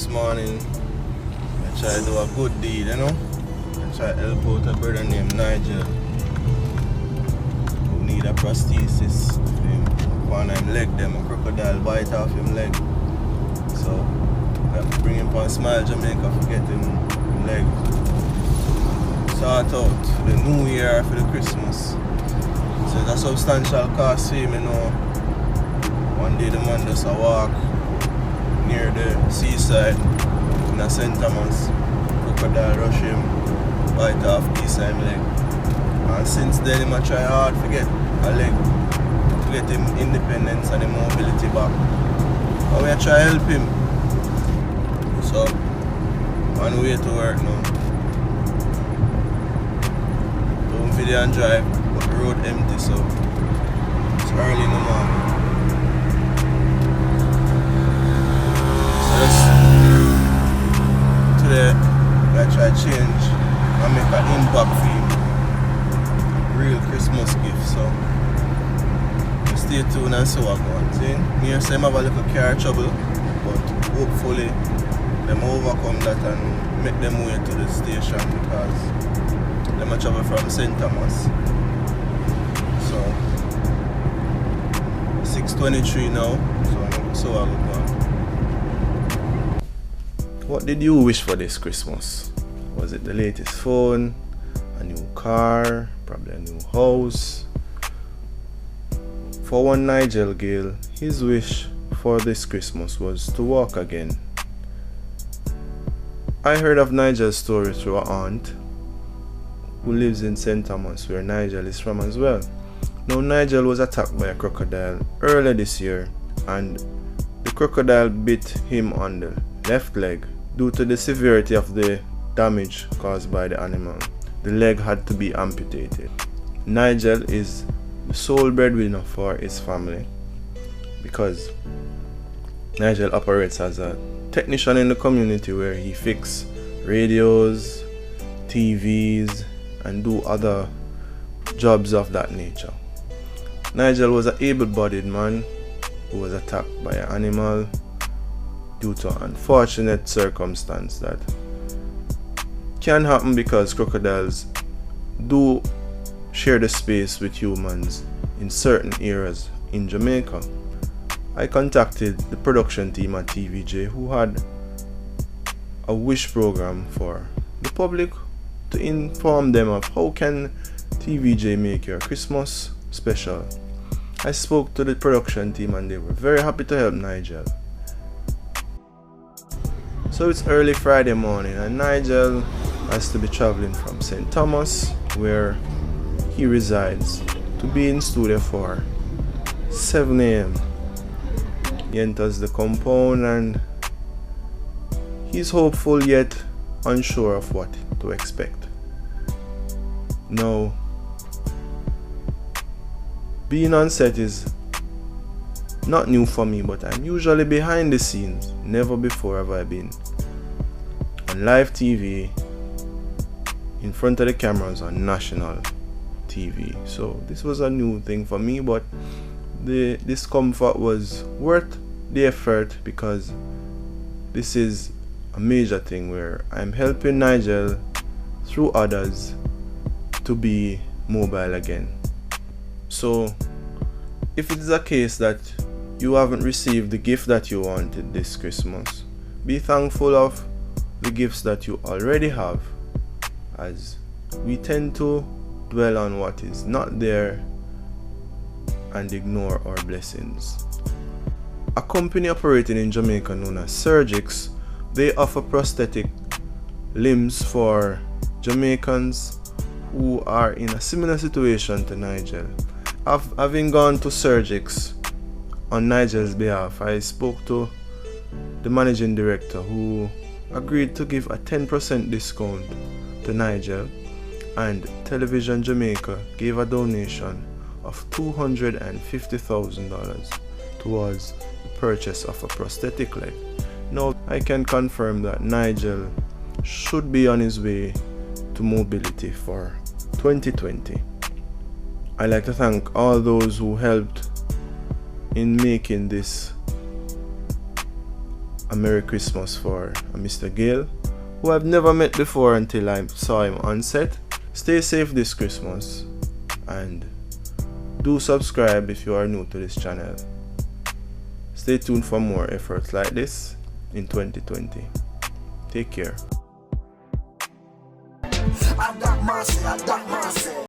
this morning. I try to do a good deed, you know. I try to help out a brother named Nigel who need a prosthesis for him. One of him leg them, a crocodile bite off him leg. So I bring him from Smile Jamaica for get him leg sort out for the new year, for the Christmas. So it's a substantial cost for him, you know. One day the man does a walk near the seaside in a St. Thomas. Crocodile rush him, bite off piece of him leg. And since then he try hard to get a leg, to get him independence and him mobility back. And we try help him. So on way to work now. Don't video and drive, but the road empty, so it's early in the morning. Today, I try to change and make an impact for him. Real Christmas gift, so stay tuned and see what going. See, me say I have a little car trouble, but hopefully them overcome that and make them way to the station because them travel from St. Thomas. So 6:23 now, so I will go. What did you wish for this Christmas? Was it the latest phone, a new car, probably a new house? For one Nigel Gale, his wish for this Christmas was to walk again. I heard of Nigel's story through an aunt who lives in St. Thomas, where Nigel is from as well. Now Nigel was attacked by a crocodile earlier this year, and the crocodile bit him on the left leg. Due to the severity of the damage caused by the animal, the leg had to be amputated. Nigel is the sole breadwinner for his family because Nigel operates as a technician in the community where he fixes radios, TVs, and do other jobs of that nature. Nigel was an able-bodied man who was attacked by an animal due to an unfortunate circumstance that can happen because crocodiles do share the space with humans in certain areas in Jamaica. I contacted the production team at TVJ who had a wish program for the public to inform them of how can TVJ make your Christmas special. I spoke to the production team and they were very happy to help Nigel. So it's early Friday morning and Nigel has to be traveling from St. Thomas, where he resides, to be in studio for 7 a.m. He enters the compound and he's hopeful yet unsure of what to expect. Now, being on set is not new for me, but I'm usually behind the scenes. Never before have I been on live TV in front of the cameras on national TV. So this was a new thing for me, but the discomfort was worth the effort because this is a major thing where I'm helping Nigel through others to be mobile again. So if it is a case that you haven't received the gift that you wanted this Christmas, be thankful of the gifts that you already have, as we tend to dwell on what is not there and ignore our blessings. A company operating in Jamaica known as Surgix, they offer prosthetic limbs for Jamaicans who are in a similar situation to Nigel. Having gone to Surgix on Nigel's behalf, I spoke to the managing director who agreed to give a 10% discount to Nigel, and Television Jamaica gave a donation of $250,000 towards the purchase of a prosthetic leg. Now I can confirm that Nigel should be on his way to mobility for 2020. I'd like to thank all those who helped in making this a Merry Christmas for Mr. Gale, who I've never met before until I saw him on set. Stay safe this Christmas, and do subscribe if you are new to this channel. Stay tuned for more efforts like this in 2020. Take care.